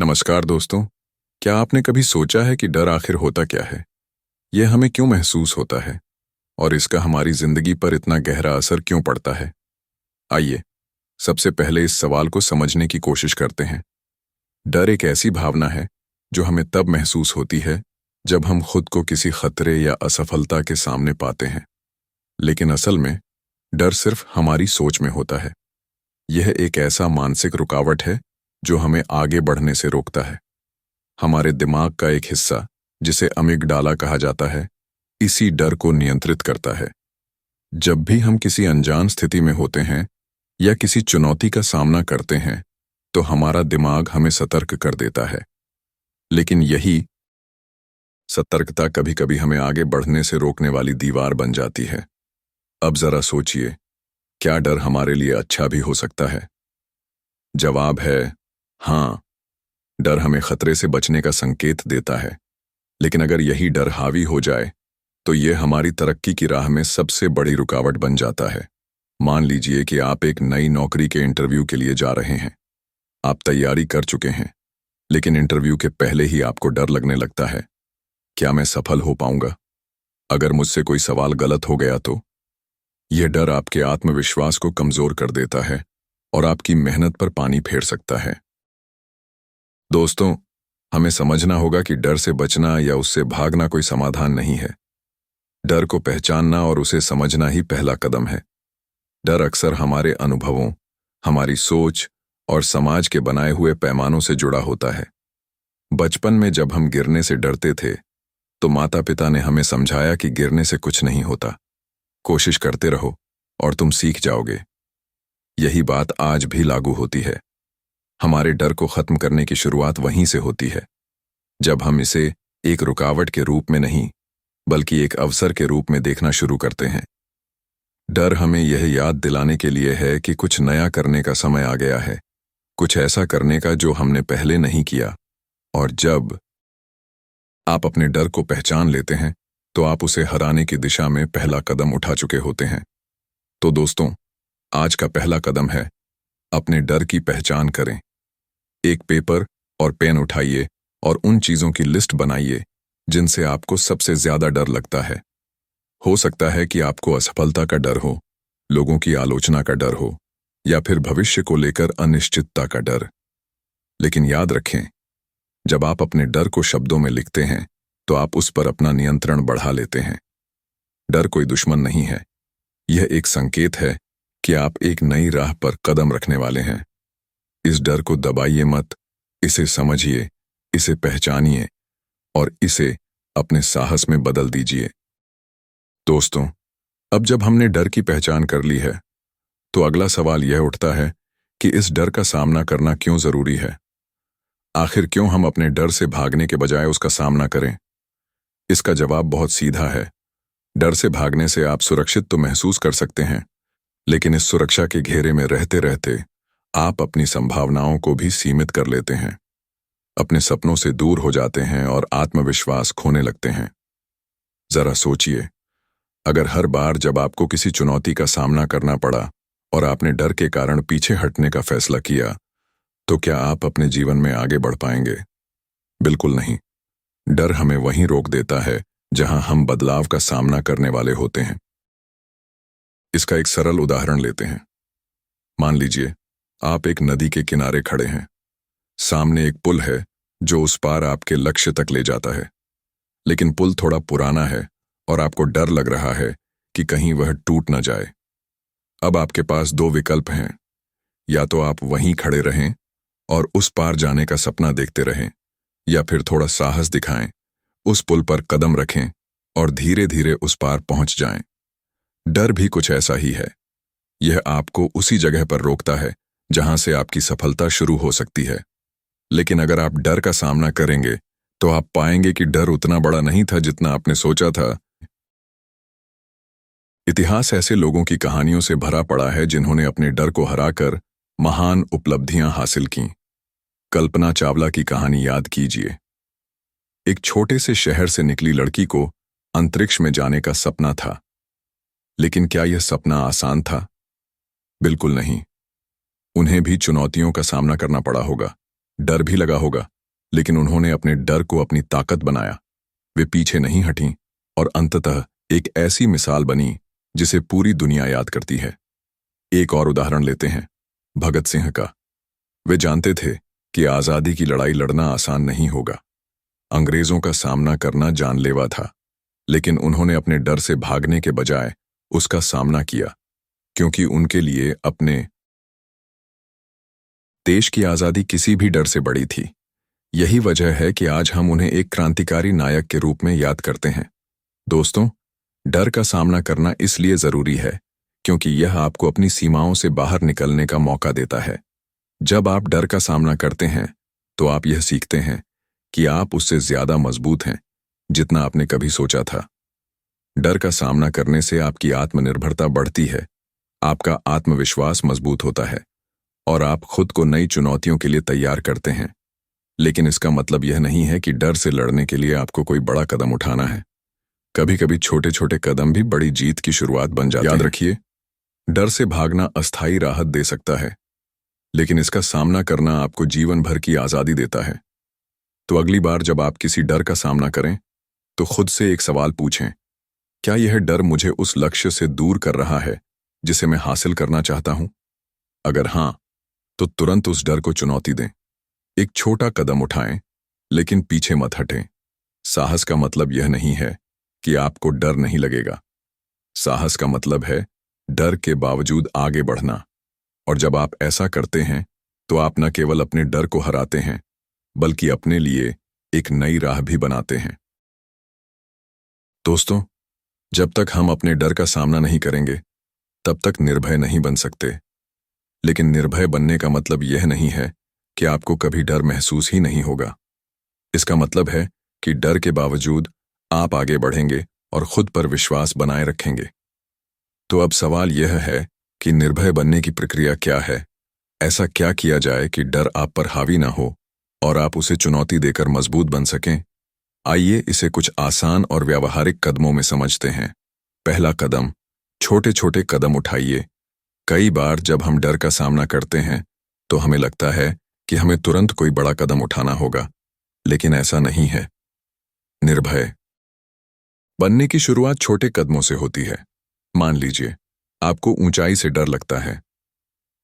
नमस्कार दोस्तों। क्या आपने कभी सोचा है कि डर आखिर होता क्या है? यह हमें क्यों महसूस होता है और इसका हमारी जिंदगी पर इतना गहरा असर क्यों पड़ता है? आइए सबसे पहले इस सवाल को समझने की कोशिश करते हैं। डर एक ऐसी भावना है जो हमें तब महसूस होती है जब हम खुद को किसी खतरे या असफलता के सामने पाते हैं। लेकिन असल में डर सिर्फ हमारी सोच में होता है। यह एक ऐसा मानसिक रुकावट है जो हमें आगे बढ़ने से रोकता है। हमारे दिमाग का एक हिस्सा, जिसे अमिगडाला कहा जाता है, इसी डर को नियंत्रित करता है। जब भी हम किसी अनजान स्थिति में होते हैं या किसी चुनौती का सामना करते हैं, तो हमारा दिमाग हमें सतर्क कर देता है। लेकिन यही सतर्कता कभी-कभी हमें आगे बढ़ने से रोकने वाली दीवार बन जाती है। अब जरा सोचिए, क्या डर हमारे लिए अच्छा भी हो सकता है? जवाब है हाँ। डर हमें खतरे से बचने का संकेत देता है। लेकिन अगर यही डर हावी हो जाए तो यह हमारी तरक्की की राह में सबसे बड़ी रुकावट बन जाता है। मान लीजिए कि आप एक नई नौकरी के इंटरव्यू के लिए जा रहे हैं। आप तैयारी कर चुके हैं, लेकिन इंटरव्यू के पहले ही आपको डर लगने लगता है। क्या मैं सफल हो पाऊंगा? अगर मुझसे कोई सवाल गलत हो गया तो? यह डर आपके आत्मविश्वास को कमजोर कर देता है और आपकी मेहनत पर पानी फेर सकता है। दोस्तों, हमें समझना होगा कि डर से बचना या उससे भागना कोई समाधान नहीं है। डर को पहचानना और उसे समझना ही पहला कदम है। डर अक्सर हमारे अनुभवों, हमारी सोच और समाज के बनाए हुए पैमानों से जुड़ा होता है। बचपन में जब हम गिरने से डरते थे, तो माता पिता ने हमें समझाया कि गिरने से कुछ नहीं होता, कोशिश करते रहो और तुम सीख जाओगे। यही बात आज भी लागू होती है। हमारे डर को खत्म करने की शुरुआत वहीं से होती है, जब हम इसे एक रुकावट के रूप में नहीं, बल्कि एक अवसर के रूप में देखना शुरू करते हैं। डर हमें यह याद दिलाने के लिए है कि कुछ नया करने का समय आ गया है, कुछ ऐसा करने का जो हमने पहले नहीं किया। और जब आप अपने डर को पहचान लेते हैं, तो आप उसे हराने की दिशा में पहला कदम उठा चुके होते हैं। तो दोस्तों, आज का पहला कदम है, अपने डर की पहचान करें। एक पेपर और पेन उठाइए और उन चीजों की लिस्ट बनाइए जिनसे आपको सबसे ज्यादा डर लगता है। हो सकता है कि आपको असफलता का डर हो, लोगों की आलोचना का डर हो, या फिर भविष्य को लेकर अनिश्चितता का डर। लेकिन याद रखें, जब आप अपने डर को शब्दों में लिखते हैं, तो आप उस पर अपना नियंत्रण बढ़ा लेते हैं। डर कोई दुश्मन नहीं है, यह एक संकेत है कि आप एक नई राह पर कदम रखने वाले हैं। इस डर को दबाइए मत, इसे समझिए, इसे पहचानिए और इसे अपने साहस में बदल दीजिए। दोस्तों, अब जब हमने डर की पहचान कर ली है, तो अगला सवाल यह उठता है कि इस डर का सामना करना क्यों जरूरी है? आखिर क्यों हम अपने डर से भागने के बजाय उसका सामना करें? इसका जवाब बहुत सीधा है। डर से भागने से आप सुरक्षित तो महसूस कर सकते हैं, लेकिन इस सुरक्षा के घेरे में रहते रहते आप अपनी संभावनाओं को भी सीमित कर लेते हैं, अपने सपनों से दूर हो जाते हैं और आत्मविश्वास खोने लगते हैं। जरा सोचिए, अगर हर बार जब आपको किसी चुनौती का सामना करना पड़ा और आपने डर के कारण पीछे हटने का फैसला किया, तो क्या आप अपने जीवन में आगे बढ़ पाएंगे? बिल्कुल नहीं। डर हमें वहीं रोक देता है जहां हम बदलाव का सामना करने वाले होते हैं। इसका एक सरल उदाहरण लेते हैं। मान लीजिए आप एक नदी के किनारे खड़े हैं। सामने एक पुल है जो उस पार आपके लक्ष्य तक ले जाता है, लेकिन पुल थोड़ा पुराना है और आपको डर लग रहा है कि कहीं वह टूट न जाए। अब आपके पास दो विकल्प हैं, या तो आप वहीं खड़े रहें और उस पार जाने का सपना देखते रहें, या फिर थोड़ा साहस दिखाएं, उस पुल पर कदम रखें और धीरे धीरे उस पार पहुंच जाएं। डर भी कुछ ऐसा ही है। यह आपको उसी जगह पर रोकता है जहां से आपकी सफलता शुरू हो सकती है। लेकिन अगर आप डर का सामना करेंगे, तो आप पाएंगे कि डर उतना बड़ा नहीं था जितना आपने सोचा था। इतिहास ऐसे लोगों की कहानियों से भरा पड़ा है जिन्होंने अपने डर को हराकर महान उपलब्धियां हासिल कीं। कल्पना चावला की कहानी याद कीजिए। एक छोटे से शहर से निकली लड़की को अंतरिक्ष में जाने का सपना था। लेकिन क्या यह सपना आसान था? बिल्कुल नहीं। उन्हें भी चुनौतियों का सामना करना पड़ा होगा। डर भी लगा होगा, लेकिन उन्होंने अपने डर को अपनी ताकत बनाया। वे पीछे नहीं हटीं और अंततः एक ऐसी मिसाल बनी जिसे पूरी दुनिया याद करती है। एक और उदाहरण लेते हैं, भगत सिंह का। वे जानते थे कि आज़ादी की लड़ाई लड़ना आसान नहीं होगा। अंग्रेजों का सामना करना जानलेवा था, लेकिन उन्होंने अपने डर से भागने के बजाय उसका सामना किया, क्योंकि उनके लिए अपने देश की आज़ादी किसी भी डर से बड़ी थी। यही वजह है कि आज हम उन्हें एक क्रांतिकारी नायक के रूप में याद करते हैं। दोस्तों, डर का सामना करना इसलिए ज़रूरी है क्योंकि यह आपको अपनी सीमाओं से बाहर निकलने का मौका देता है। जब आप डर का सामना करते हैं, तो आप यह सीखते हैं कि आप उससे ज़्यादा मजबूत हैं जितना आपने कभी सोचा था। डर का सामना करने से आपकी आत्मनिर्भरता बढ़ती है, आपका आत्मविश्वास मजबूत होता है और आप खुद को नई चुनौतियों के लिए तैयार करते हैं। लेकिन इसका मतलब यह नहीं है कि डर से लड़ने के लिए आपको कोई बड़ा कदम उठाना है। कभी कभी छोटे छोटे कदम भी बड़ी जीत की शुरुआत बन जाते हैं। याद रखिए, डर से भागना अस्थायी राहत दे सकता है, लेकिन इसका सामना करना आपको जीवन भर की आज़ादी देता है। तो अगली बार जब आप किसी डर का सामना करें, तो खुद से एक सवाल पूछें, क्या यह डर मुझे उस लक्ष्य से दूर कर रहा है जिसे मैं हासिल करना चाहता हूं? अगर हां, तो तुरंत उस डर को चुनौती दें। एक छोटा कदम उठाएं, लेकिन पीछे मत हटें। साहस का मतलब यह नहीं है कि आपको डर नहीं लगेगा। साहस का मतलब है डर के बावजूद आगे बढ़ना। और जब आप ऐसा करते हैं, तो आप न केवल अपने डर को हराते हैं, बल्कि अपने लिए एक नई राह भी बनाते हैं। दोस्तों, जब तक हम अपने डर का सामना नहीं करेंगे, तब तक निर्भय नहीं बन सकते। लेकिन निर्भय बनने का मतलब यह नहीं है कि आपको कभी डर महसूस ही नहीं होगा। इसका मतलब है कि डर के बावजूद आप आगे बढ़ेंगे और खुद पर विश्वास बनाए रखेंगे। तो अब सवाल यह है कि निर्भय बनने की प्रक्रिया क्या है? ऐसा क्या किया जाए कि डर आप पर हावी ना हो और आप उसे चुनौती देकर मजबूत बन सकें? आइए इसे कुछ आसान और व्यावहारिक कदमों में समझते हैं। पहला कदम, छोटे छोटे कदम उठाइए। कई बार जब हम डर का सामना करते हैं, तो हमें लगता है कि हमें तुरंत कोई बड़ा कदम उठाना होगा, लेकिन ऐसा नहीं है। निर्भय बनने की शुरुआत छोटे कदमों से होती है। मान लीजिए, आपको ऊंचाई से डर लगता है।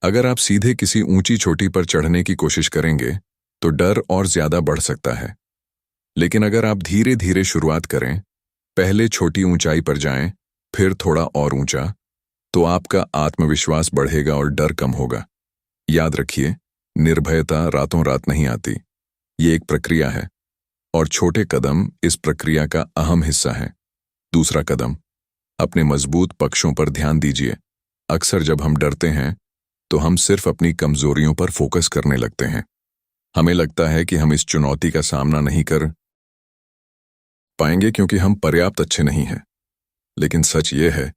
अगर आप सीधे किसी ऊंची चोटी पर चढ़ने की कोशिश करेंगे, तो डर और ज्यादा बढ़ सकता है। लेकिन अगर आप धीरे धीरे शुरुआत करें, पहले छोटी ऊंचाई पर जाएं, फिर थोड़ा और ऊंचा, तो आपका आत्मविश्वास बढ़ेगा और डर कम होगा। याद रखिए, निर्भयता रातों रात नहीं आती। ये एक प्रक्रिया है और छोटे कदम इस प्रक्रिया का अहम हिस्सा हैं। दूसरा कदम, अपने मजबूत पक्षों पर ध्यान दीजिए। अक्सर जब हम डरते हैं, तो हम सिर्फ अपनी कमजोरियों पर फोकस करने लगते हैं। हमें लगता है कि हम इस चुनौती का सामना नहीं कर पाएंगे क्योंकि हम पर्याप्त अच्छे नहीं हैं। लेकिन सच ये है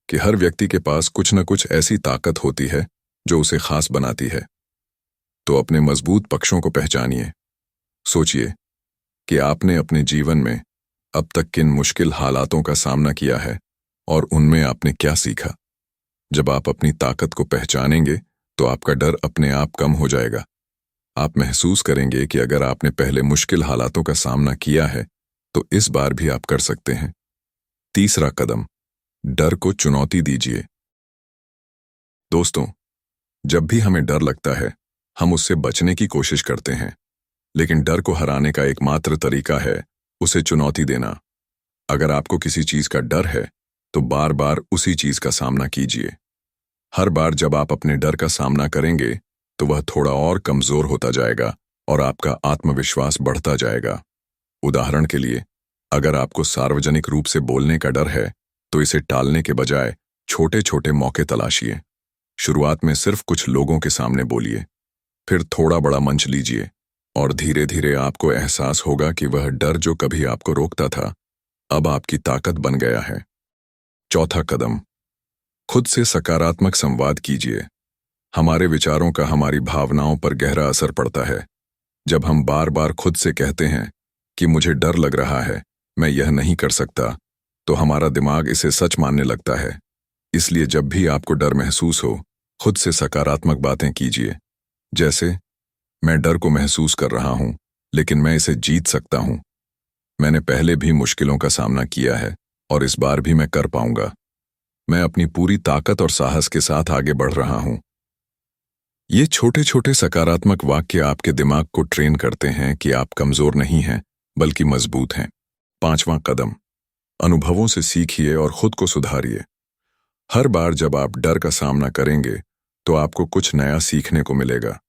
कि हर व्यक्ति के पास कुछ न कुछ ऐसी ताकत होती है जो उसे खास बनाती है। तो अपने मजबूत पक्षों को पहचानिए। सोचिए कि आपने अपने जीवन में अब तक किन मुश्किल हालातों का सामना किया है और उनमें आपने क्या सीखा। जब आप अपनी ताकत को पहचानेंगे, तो आपका डर अपने आप कम हो जाएगा। आप महसूस करेंगे कि अगर आपने पहले मुश्किल हालातों का सामना किया है, तो इस बार भी आप कर सकते हैं। तीसरा कदम, डर को चुनौती दीजिए। दोस्तों, जब भी हमें डर लगता है, हम उससे बचने की कोशिश करते हैं, लेकिन डर को हराने का एकमात्र तरीका है उसे चुनौती देना। अगर आपको किसी चीज का डर है, तो बार बार उसी चीज का सामना कीजिए। हर बार जब आप अपने डर का सामना करेंगे, तो वह थोड़ा और कमजोर होता जाएगा और आपका आत्मविश्वास बढ़ता जाएगा। उदाहरण के लिए, अगर आपको सार्वजनिक रूप से बोलने का डर है, तो इसे टालने के बजाय छोटे छोटे मौके तलाशिए। शुरुआत में सिर्फ कुछ लोगों के सामने बोलिए, फिर थोड़ा बड़ा मंच लीजिए और धीरे धीरे आपको एहसास होगा कि वह डर जो कभी आपको रोकता था, अब आपकी ताकत बन गया है। चौथा कदम, खुद से सकारात्मक संवाद कीजिए। हमारे विचारों का हमारी भावनाओं पर गहरा असर पड़ता है। जब हम बार बार खुद से कहते हैं कि मुझे डर लग रहा है, मैं यह नहीं कर सकता, तो हमारा दिमाग इसे सच मानने लगता है। इसलिए जब भी आपको डर महसूस हो, खुद से सकारात्मक बातें कीजिए। जैसे, मैं डर को महसूस कर रहा हूं, लेकिन मैं इसे जीत सकता हूं। मैंने पहले भी मुश्किलों का सामना किया है और इस बार भी मैं कर पाऊंगा। मैं अपनी पूरी ताकत और साहस के साथ आगे बढ़ रहा हूं। ये छोटे छोटे सकारात्मक वाक्य आपके दिमाग को ट्रेन करते हैं कि आप कमजोर नहीं हैं, बल्कि मजबूत हैं। 5वां कदम, अनुभवों से सीखिए और खुद को सुधारिए। हर बार जब आप डर का सामना करेंगे, तो आपको कुछ नया सीखने को मिलेगा।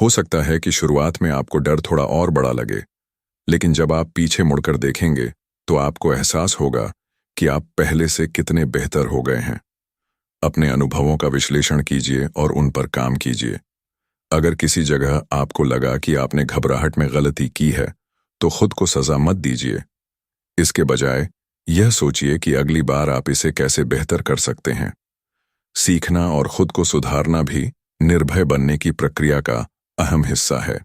हो सकता है कि शुरुआत में आपको डर थोड़ा और बड़ा लगे, लेकिन जब आप पीछे मुड़कर देखेंगे, तो आपको एहसास होगा कि आप पहले से कितने बेहतर हो गए हैं। अपने अनुभवों का विश्लेषण कीजिए और उन पर काम कीजिए। अगर किसी जगह आपको लगा कि आपने घबराहट में गलती की है, तो खुद को सजा मत दीजिए। इसके बजाय यह सोचिए कि अगली बार आप इसे कैसे बेहतर कर सकते हैं। सीखना और खुद को सुधारना भी निर्भय बनने की प्रक्रिया का अहम हिस्सा है।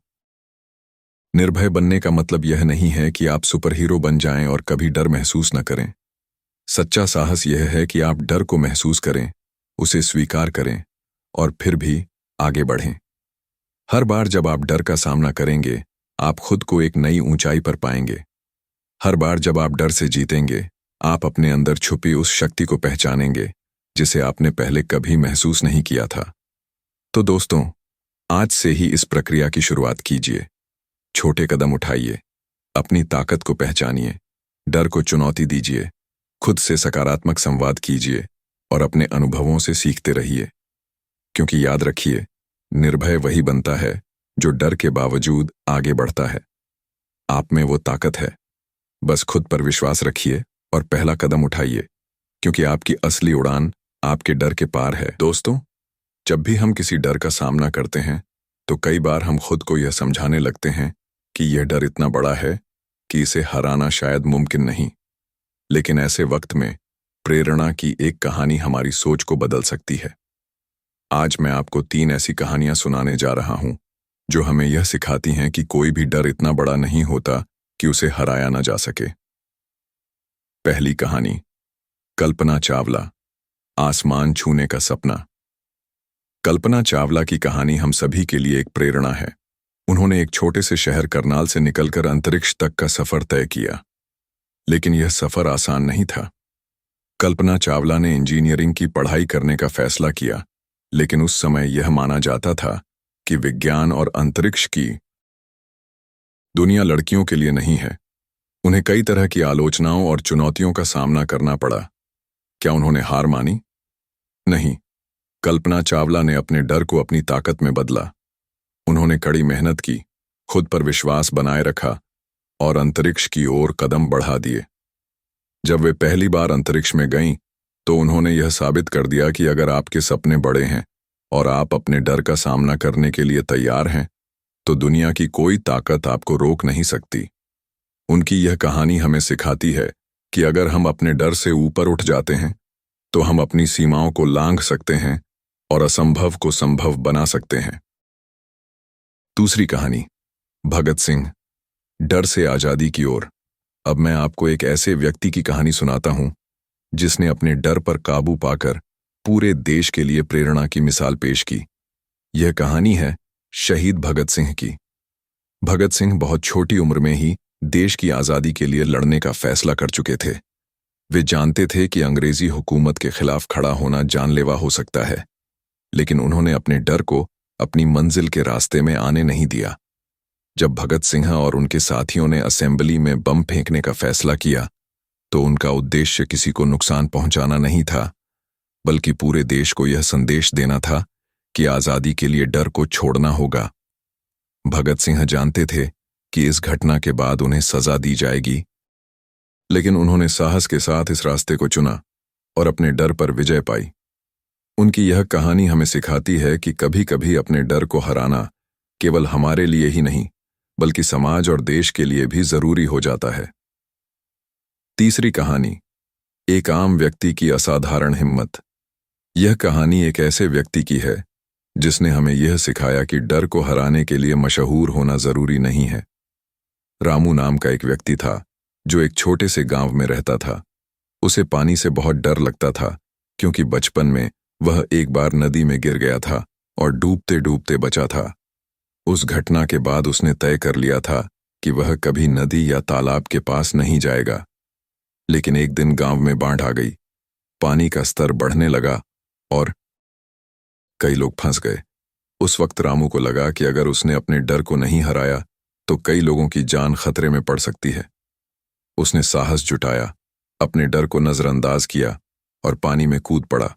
निर्भय बनने का मतलब यह नहीं है कि आप सुपर हीरो बन जाएं और कभी डर महसूस न करें। सच्चा साहस यह है कि आप डर को महसूस करें, उसे स्वीकार करें और फिर भी आगे बढ़ें। हर बार जब आप डर का सामना करेंगे, आप खुद को एक नई ऊंचाई पर पाएंगे। हर बार जब आप डर से जीतेंगे, आप अपने अंदर छुपी उस शक्ति को पहचानेंगे जिसे आपने पहले कभी महसूस नहीं किया था। तो दोस्तों, आज से ही इस प्रक्रिया की शुरुआत कीजिए। छोटे कदम उठाइए, अपनी ताकत को पहचानिए, डर को चुनौती दीजिए, खुद से सकारात्मक संवाद कीजिए और अपने अनुभवों से सीखते रहिए। क्योंकि याद रखिए, निर्भय वही बनता है जो डर के बावजूद आगे बढ़ता है। आप में वो ताकत है। बस खुद पर विश्वास रखिए और पहला कदम उठाइए, क्योंकि आपकी असली उड़ान आपके डर के पार है। दोस्तों, जब भी हम किसी डर का सामना करते हैं, तो कई बार हम खुद को यह समझाने लगते हैं कि यह डर इतना बड़ा है कि इसे हराना शायद मुमकिन नहीं। लेकिन ऐसे वक्त में प्रेरणा की एक कहानी हमारी सोच को बदल सकती है। आज मैं आपको 3 ऐसी कहानियां सुनाने जा रहा हूं, जो हमें यह सिखाती हैं कि कोई भी डर इतना बड़ा नहीं होता कि उसे हराया ना जा सके। पहली कहानी, कल्पना चावला, आसमान छूने का सपना। कल्पना चावला की कहानी हम सभी के लिए एक प्रेरणा है। उन्होंने एक छोटे से शहर करनाल से निकलकर अंतरिक्ष तक का सफर तय किया। लेकिन यह सफर आसान नहीं था। कल्पना चावला ने इंजीनियरिंग की पढ़ाई करने का फैसला किया, लेकिन उस समय यह माना जाता था कि विज्ञान और अंतरिक्ष की दुनिया लड़कियों के लिए नहीं है। उन्हें कई तरह की आलोचनाओं और चुनौतियों का सामना करना पड़ा। क्या उन्होंने हार मानी? नहीं। कल्पना चावला ने अपने डर को अपनी ताकत में बदला। उन्होंने कड़ी मेहनत की, खुद पर विश्वास बनाए रखा और अंतरिक्ष की ओर कदम बढ़ा दिए। जब वे पहली बार अंतरिक्ष में गईं, तो उन्होंने यह साबित कर दिया कि अगर आपके सपने बड़े हैं और आप अपने डर का सामना करने के लिए तैयार हैं, तो दुनिया की कोई ताकत आपको रोक नहीं सकती। उनकी यह कहानी हमें सिखाती है कि अगर हम अपने डर से ऊपर उठ जाते हैं, तो हम अपनी सीमाओं को लांघ सकते हैं और असंभव को संभव बना सकते हैं। दूसरी कहानी, भगत सिंह, डर से आजादी की ओर। अब मैं आपको एक ऐसे व्यक्ति की कहानी सुनाता हूं, जिसने अपने डर पर काबू पाकर पूरे देश के लिए प्रेरणा की मिसाल पेश की। यह कहानी है शहीद भगत सिंह की। भगत सिंह बहुत छोटी उम्र में ही देश की आजादी के लिए लड़ने का फैसला कर चुके थे। वे जानते थे कि अंग्रेजी हुकूमत के खिलाफ खड़ा होना जानलेवा हो सकता है, लेकिन उन्होंने अपने डर को अपनी मंजिल के रास्ते में आने नहीं दिया। जब भगत सिंह और उनके साथियों ने असेंबली में बम फेंकने का फैसला किया, तो उनका उद्देश्य किसी को नुकसान पहुंचाना नहीं था, बल्कि पूरे देश को यह संदेश देना था कि आजादी के लिए डर को छोड़ना होगा। भगत सिंह जानते थे कि इस घटना के बाद उन्हें सजा दी जाएगी, लेकिन उन्होंने साहस के साथ इस रास्ते को चुना और अपने डर पर विजय पाई। उनकी यह कहानी हमें सिखाती है कि कभी-कभी अपने डर को हराना केवल हमारे लिए ही नहीं, बल्कि समाज और देश के लिए भी जरूरी हो जाता है। तीसरी कहानी, एक आम व्यक्ति की असाधारण हिम्मत। यह कहानी एक ऐसे व्यक्ति की है जिसने हमें यह सिखाया कि डर को हराने के लिए मशहूर होना जरूरी नहीं है। रामू नाम का एक व्यक्ति था, जो एक छोटे से गांव में रहता था। उसे पानी से बहुत डर लगता था, क्योंकि बचपन में वह एक बार नदी में गिर गया था और डूबते डूबते बचा था। उस घटना के बाद उसने तय कर लिया था कि वह कभी नदी या तालाब के पास नहीं जाएगा। लेकिन एक दिन गांव में बाढ़ आ गई, पानी का स्तर बढ़ने लगा और कई लोग फंस गए। उस वक्त रामू को लगा कि अगर उसने अपने डर को नहीं हराया तो कई लोगों की जान खतरे में पड़ सकती है। उसने साहस जुटाया, अपने डर को नजरअंदाज किया और पानी में कूद पड़ा।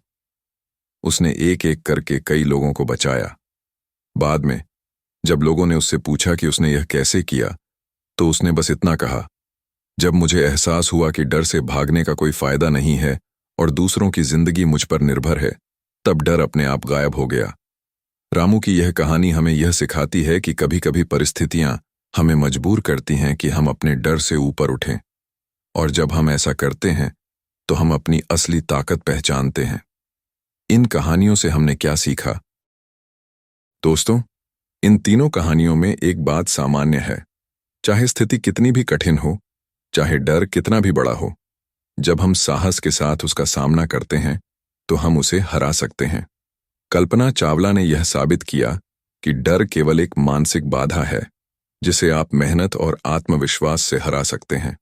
उसने एक एक करके कई लोगों को बचाया। बाद में जब लोगों ने उससे पूछा कि उसने यह कैसे किया, तो उसने बस इतना कहा, जब मुझे एहसास हुआ कि डर से भागने का कोई फायदा नहीं है और दूसरों की जिंदगी मुझ पर निर्भर है, तब डर अपने आप गायब हो गया। रामू की यह कहानी हमें यह सिखाती है कि कभी कभी परिस्थितियां हमें मजबूर करती हैं कि हम अपने डर से ऊपर उठें, और जब हम ऐसा करते हैं तो हम अपनी असली ताकत पहचानते हैं। इन कहानियों से हमने क्या सीखा? दोस्तों, इन तीनों कहानियों में एक बात सामान्य है। चाहे स्थिति कितनी भी कठिन हो, चाहे डर कितना भी बड़ा हो, जब हम साहस के साथ उसका सामना करते हैं तो हम उसे हरा सकते हैं। कल्पना चावला ने यह साबित किया कि डर केवल एक मानसिक बाधा है जिसे आप मेहनत और आत्मविश्वास से हरा सकते हैं।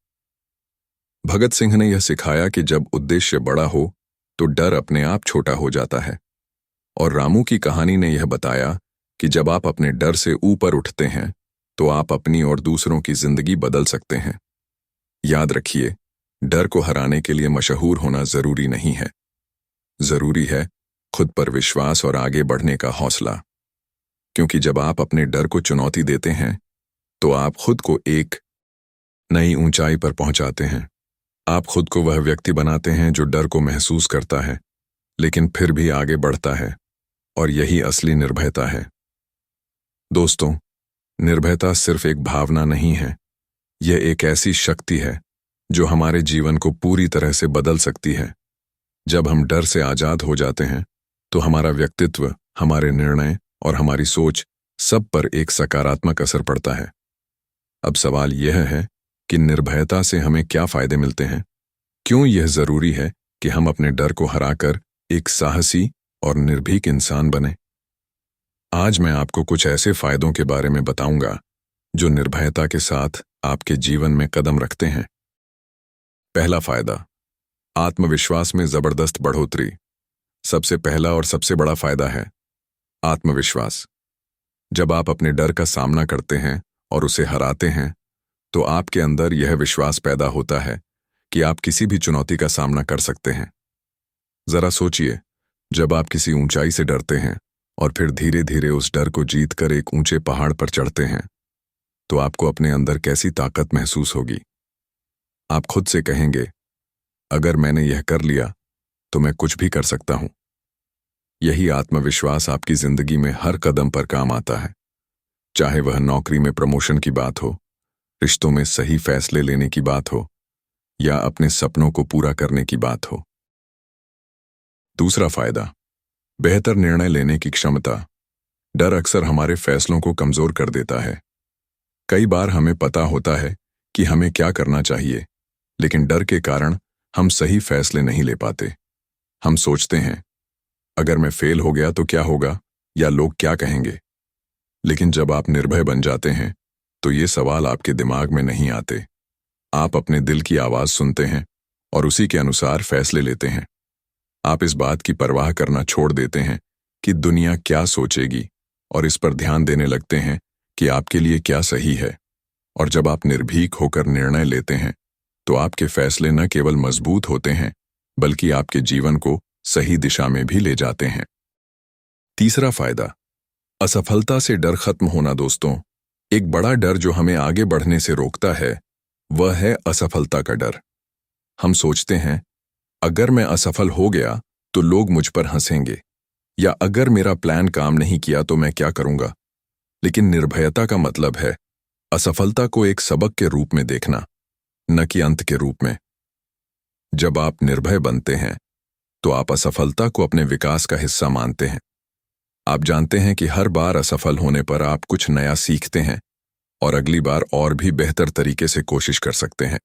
भगत सिंह ने यह सिखाया कि जब उद्देश्य बड़ा हो तो डर अपने आप छोटा हो जाता है। और रामू की कहानी ने यह बताया कि जब आप अपने डर से ऊपर उठते हैं तो आप अपनी और दूसरों की जिंदगी बदल सकते हैं। याद रखिए, डर को हराने के लिए मशहूर होना जरूरी नहीं है। जरूरी है खुद पर विश्वास और आगे बढ़ने का हौसला। क्योंकि जब आप अपने डर को चुनौती देते हैं तो आप खुद को एक नई ऊंचाई पर पहुंचाते हैं। आप खुद को वह व्यक्ति बनाते हैं जो डर को महसूस करता है लेकिन फिर भी आगे बढ़ता है, और यही असली निर्भयता है। दोस्तों, निर्भयता सिर्फ एक भावना नहीं है, यह एक ऐसी शक्ति है जो हमारे जीवन को पूरी तरह से बदल सकती है। जब हम डर से आजाद हो जाते हैं तो हमारा व्यक्तित्व, हमारे निर्णय और हमारी सोच सब पर एक सकारात्मक असर पड़ता है। अब सवाल यह है कि निर्भयता से हमें क्या फायदे मिलते हैं? क्यों यह जरूरी है कि हम अपने डर को हराकर एक साहसी और निर्भीक इंसान बने? आज मैं आपको कुछ ऐसे फायदों के बारे में बताऊंगा जो निर्भयता के साथ आपके जीवन में कदम रखते हैं। पहला फायदा, आत्मविश्वास में जबरदस्त बढ़ोतरी। सबसे पहला और सबसे बड़ा फायदा है आत्मविश्वास। जब आप अपने डर का सामना करते हैं और उसे हराते हैं तो आपके अंदर यह विश्वास पैदा होता है कि आप किसी भी चुनौती का सामना कर सकते हैं। जरा सोचिए, जब आप किसी ऊंचाई से डरते हैं और फिर धीरे धीरे उस डर को जीतकर एक ऊंचे पहाड़ पर चढ़ते हैं तो आपको अपने अंदर कैसी ताकत महसूस होगी। आप खुद से कहेंगे, अगर मैंने यह कर लिया तो मैं कुछ भी कर सकता हूं। यही आत्मविश्वास आपकी जिंदगी में हर कदम पर काम आता है, चाहे वह नौकरी में प्रमोशन की बात हो, रिश्तों में सही फैसले लेने की बात हो, या अपने सपनों को पूरा करने की बात हो। दूसरा फायदा, बेहतर निर्णय लेने की क्षमता। डर अक्सर हमारे फैसलों को कमजोर कर देता है। कई बार हमें पता होता है कि हमें क्या करना चाहिए, लेकिन डर के कारण हम सही फैसले नहीं ले पाते। हम सोचते हैं, अगर मैं फेल हो गया तो क्या होगा, या लोग क्या कहेंगे। लेकिन जब आप निर्भय बन जाते हैं तो ये सवाल आपके दिमाग में नहीं आते। आप अपने दिल की आवाज सुनते हैं और उसी के अनुसार फैसले लेते हैं। आप इस बात की परवाह करना छोड़ देते हैं कि दुनिया क्या सोचेगी, और इस पर ध्यान देने लगते हैं कि आपके लिए क्या सही है। और जब आप निर्भीक होकर निर्णय लेते हैं तो आपके फैसले न केवल मजबूत होते हैं बल्कि आपके जीवन को सही दिशा में भी ले जाते हैं। तीसरा फायदा, असफलता से डर खत्म होना। दोस्तों, एक बड़ा डर जो हमें आगे बढ़ने से रोकता है वह है असफलता का डर। हम सोचते हैं, अगर मैं असफल हो गया तो लोग मुझ पर हंसेंगे, या अगर मेरा प्लान काम नहीं किया तो मैं क्या करूंगा। लेकिन निर्भयता का मतलब है असफलता को एक सबक के रूप में देखना, न कि अंत के रूप में। जब आप निर्भय बनते हैं तो आप असफलता को अपने विकास का हिस्सा मानते हैं। आप जानते हैं कि हर बार असफल होने पर आप कुछ नया सीखते हैं और अगली बार और भी बेहतर तरीके से कोशिश कर सकते हैं।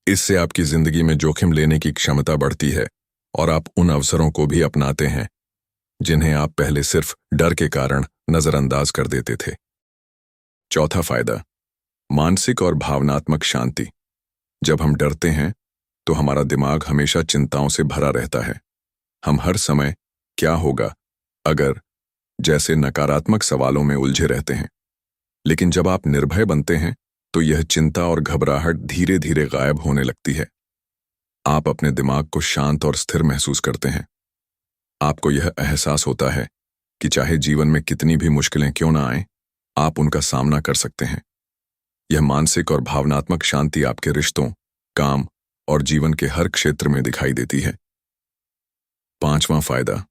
इससे आपकी जिंदगी में जोखिम लेने की क्षमता बढ़ती है और आप उन अवसरों को भी अपनाते हैं जिन्हें आप पहले सिर्फ डर के कारण नजरअंदाज कर देते थे। चौथा फायदा, मानसिक और भावनात्मक शांति। जब हम डरते हैं तो हमारा दिमाग हमेशा चिंताओं से भरा रहता है। हम हर समय क्या होगा अगर जैसे नकारात्मक सवालों में उलझे रहते हैं। लेकिन जब आप निर्भय बनते हैं तो यह चिंता और घबराहट धीरे धीरे गायब होने लगती है। आप अपने दिमाग को शांत और स्थिर महसूस करते हैं। आपको यह एहसास होता है कि चाहे जीवन में कितनी भी मुश्किलें क्यों ना आएं, आप उनका सामना कर सकते हैं। यह मानसिक और भावनात्मक शांति आपके रिश्तों, काम और जीवन के हर क्षेत्र में दिखाई देती है। पांचवां फायदा,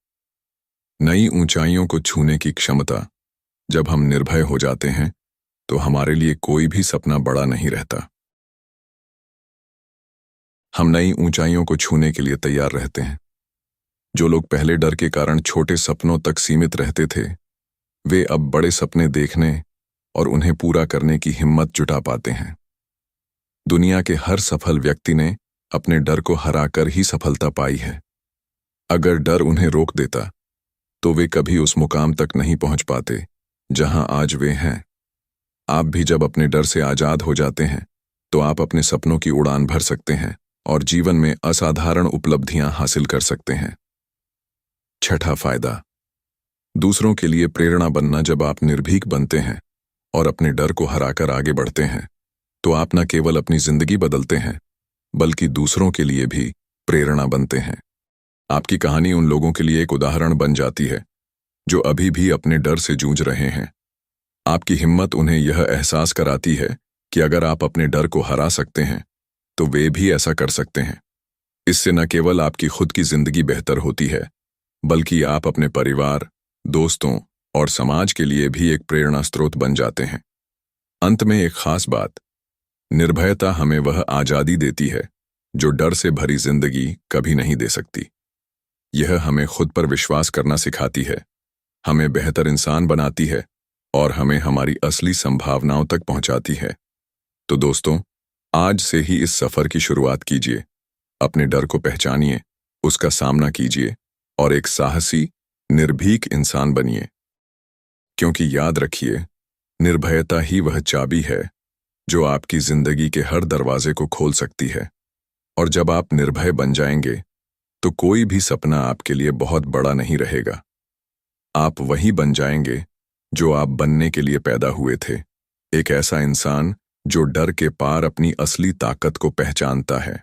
नई ऊंचाइयों को छूने की क्षमता। जब हम निर्भय हो जाते हैं तो हमारे लिए कोई भी सपना बड़ा नहीं रहता। हम नई ऊंचाइयों को छूने के लिए तैयार रहते हैं। जो लोग पहले डर के कारण छोटे सपनों तक सीमित रहते थे, वे अब बड़े सपने देखने और उन्हें पूरा करने की हिम्मत जुटा पाते हैं। दुनिया के हर सफल व्यक्ति ने अपने डर को हराकर ही सफलता पाई है। अगर डर उन्हें रोक देता तो वे कभी उस मुकाम तक नहीं पहुंच पाते जहां आज वे हैं। आप भी जब अपने डर से आजाद हो जाते हैं तो आप अपने सपनों की उड़ान भर सकते हैं और जीवन में असाधारण उपलब्धियां हासिल कर सकते हैं। छठा फायदा, दूसरों के लिए प्रेरणा बनना। जब आप निर्भीक बनते हैं और अपने डर को हराकर आगे बढ़ते हैं तो आप न केवल अपनी जिंदगी बदलते हैं बल्कि दूसरों के लिए भी प्रेरणा बनते हैं। आपकी कहानी उन लोगों के लिए एक उदाहरण बन जाती है जो अभी भी अपने डर से जूझ रहे हैं। आपकी हिम्मत उन्हें यह एहसास कराती है कि अगर आप अपने डर को हरा सकते हैं तो वे भी ऐसा कर सकते हैं। इससे न केवल आपकी खुद की जिंदगी बेहतर होती है बल्कि आप अपने परिवार, दोस्तों और समाज के लिए भी एक प्रेरणा स्रोत बन जाते हैं। अंत में एक खास बात, निर्भयता हमें वह आजादी देती है जो डर से भरी जिंदगी कभी नहीं दे सकती। यह हमें खुद पर विश्वास करना सिखाती है, हमें बेहतर इंसान बनाती है और हमें हमारी असली संभावनाओं तक पहुंचाती है। तो दोस्तों, आज से ही इस सफर की शुरुआत कीजिए। अपने डर को पहचानिए, उसका सामना कीजिए और एक साहसी, निर्भीक इंसान बनिए। क्योंकि याद रखिए, निर्भयता ही वह चाबी है जो आपकी जिंदगी के हर दरवाजे को खोल सकती है। और जब आप निर्भय बन जाएंगे तो कोई भी सपना आपके लिए बहुत बड़ा नहीं रहेगा। आप वही बन जाएंगे जो आप बनने के लिए पैदा हुए थे, एक ऐसा इंसान जो डर के पार अपनी असली ताकत को पहचानता है।